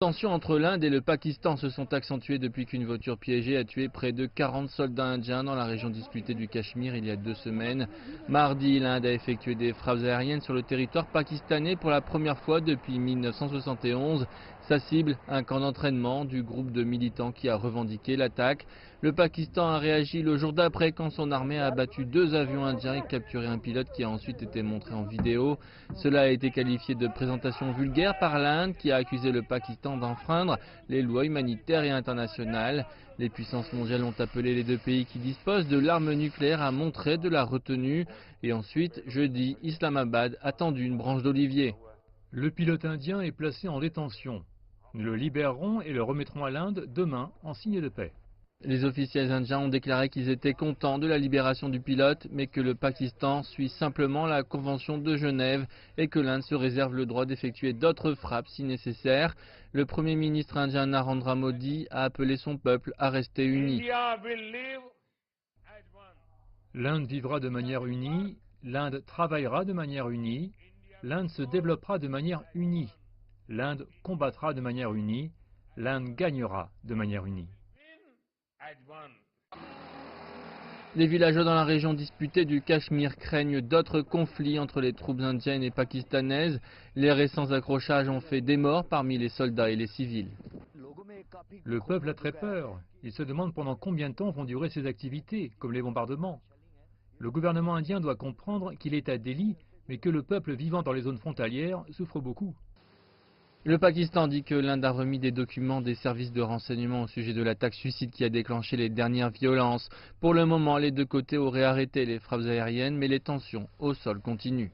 Les tensions entre l'Inde et le Pakistan se sont accentuées depuis qu'une voiture piégée a tué près de 40 soldats indiens dans la région disputée du Cachemire il y a 2 semaines. Mardi, l'Inde a effectué des frappes aériennes sur le territoire pakistanais pour la première fois depuis 1971. Sa cible, un camp d'entraînement du groupe de militants qui a revendiqué l'attaque. Le Pakistan a réagi le jour d'après quand son armée a abattu 2 avions indiens et capturé un pilote qui a ensuite été montré en vidéo. Cela a été qualifié de présentation vulgaire par l'Inde qui a accusé le Pakistan d'enfreindre les lois humanitaires et internationales. Les puissances mondiales ont appelé les deux pays qui disposent de l'arme nucléaire à montrer de la retenue. Et ensuite, jeudi, Islamabad a tendu une branche d'olivier. Le pilote indien est placé en détention. Nous le libérerons et le remettrons à l'Inde demain en signe de paix. Les officiels indiens ont déclaré qu'ils étaient contents de la libération du pilote, mais que le Pakistan suit simplement la Convention de Genève et que l'Inde se réserve le droit d'effectuer d'autres frappes si nécessaire. Le Premier ministre indien Narendra Modi a appelé son peuple à rester uni. L'Inde vivra de manière unie, l'Inde travaillera de manière unie, l'Inde se développera de manière unie, l'Inde combattra de manière unie, l'Inde gagnera de manière unie. Les villageois dans la région disputée du Cachemire craignent d'autres conflits entre les troupes indiennes et pakistanaises. Les récents accrochages ont fait des morts parmi les soldats et les civils. Le peuple a très peur. Il se demande pendant combien de temps vont durer ces activités, comme les bombardements. Le gouvernement indien doit comprendre qu'il est à Delhi, mais que le peuple vivant dans les zones frontalières souffre beaucoup. Le Pakistan dit que l'Inde a remis des documents des services de renseignement au sujet de l'attaque suicide qui a déclenché les dernières violences. Pour le moment, les deux côtés auraient arrêté les frappes aériennes, mais les tensions au sol continuent.